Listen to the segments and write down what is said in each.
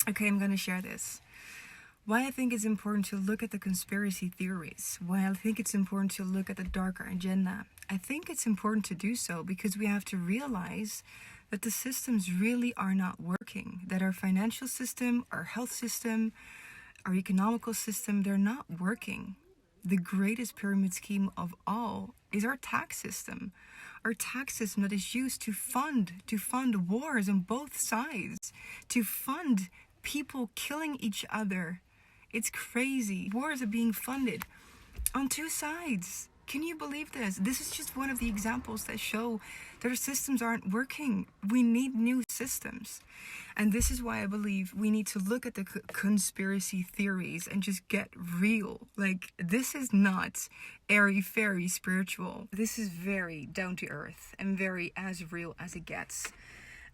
Okay, I'm gonna share this. Why I think it's important to look at the conspiracy theories, why I think it's important to look at the darker agenda. I think it's important to do so because we have to realize that the systems really are not working, that our financial system, our health system, our economical system, they're not working. The greatest pyramid scheme of all is our tax system. Our tax system that is used to fund wars on both sides, to fund people killing each other. It's crazy. Wars are being funded on two sides. Can you believe this? This is just one of the examples that show that our systems aren't working. We need new systems. And this is why I believe we need to look at the conspiracy theories and just get real. Like, this is not airy-fairy spiritual. This is very down to earth and very as real as it gets.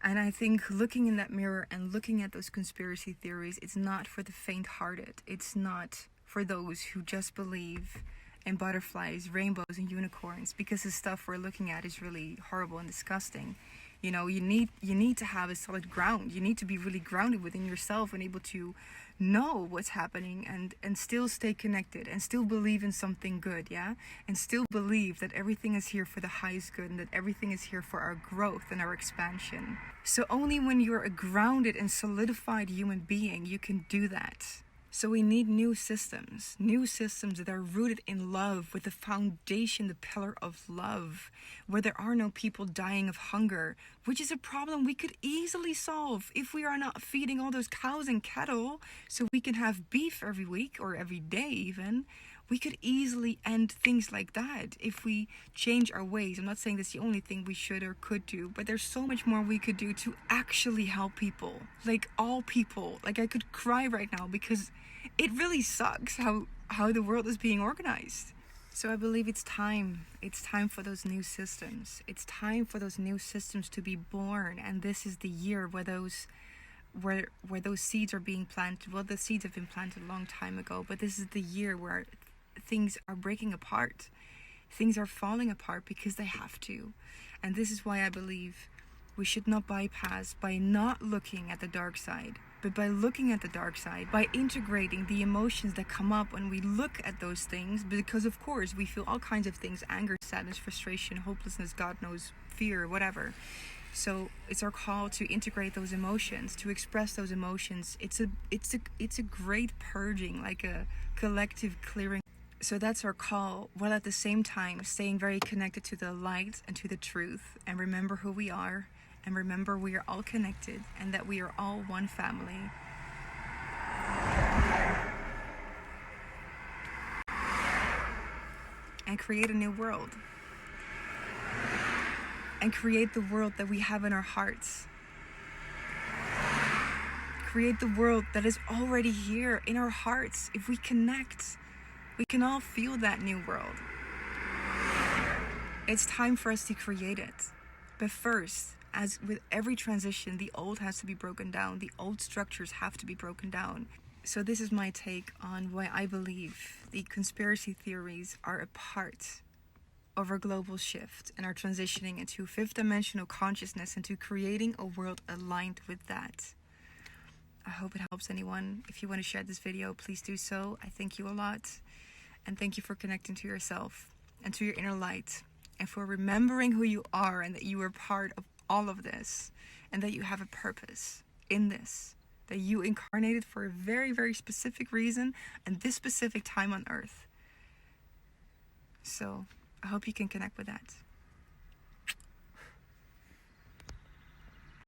And I think looking in that mirror and looking at those conspiracy theories, it's not for the faint-hearted. It's not for those who just believe in butterflies, rainbows, and unicorns, because the stuff we're looking at is really horrible and disgusting. You know, you need to have a solid ground. You need to be really grounded within yourself and able to know what's happening and still stay connected and still believe in something good, yeah? And still believe that everything is here for the highest good and that everything is here for our growth and our expansion. So only when you're a grounded and solidified human being, you can do that. So we need new systems that are rooted in love, with the foundation, the pillar of love, where there are no people dying of hunger, which is a problem we could easily solve if we are not feeding all those cows and cattle so we can have beef every week or every day even. We could easily end things like that if we change our ways. I'm not saying that's the only thing we should or could do, but there's so much more we could do to actually help people. Like, all people. Like, I could cry right now because it really sucks how the world is being organized. So I believe it's time. It's time for those new systems. It's time for those new systems to be born. And this is the year where those seeds are being planted. Well, the seeds have been planted a long time ago, but this is the year where things are breaking apart. Things are falling apart because they have to. And this is why I believe we should not bypass by not looking at the dark side, but by looking at the dark side, by integrating the emotions that come up when we look at those things, because of course we feel all kinds of things: anger, sadness, frustration, hopelessness, God knows, fear, whatever. So it's our call to integrate those emotions, to express those emotions. It's a great purging, like a collective clearing. So that's our call, while at the same time staying very connected to the light and to the truth, and remember who we are, and remember we are all connected and that we are all one family. And create a new world. And create the world that we have in our hearts. Create the world that is already here in our hearts. If we connect, we can all feel that new world. It's time for us to create it. But first, as with every transition, the old has to be broken down. The old structures have to be broken down. So this is my take on why I believe the conspiracy theories are a part of our global shift and are transitioning into fifth dimensional consciousness, into creating a world aligned with that. I hope it helps anyone. If you want to share this video, please do so. I thank you a lot. And thank you for connecting to yourself and to your inner light, and for remembering who you are and that you are part of all of this, and that you have a purpose in this, that you incarnated for a very, very specific reason and this specific time on earth. So I hope you can connect with that.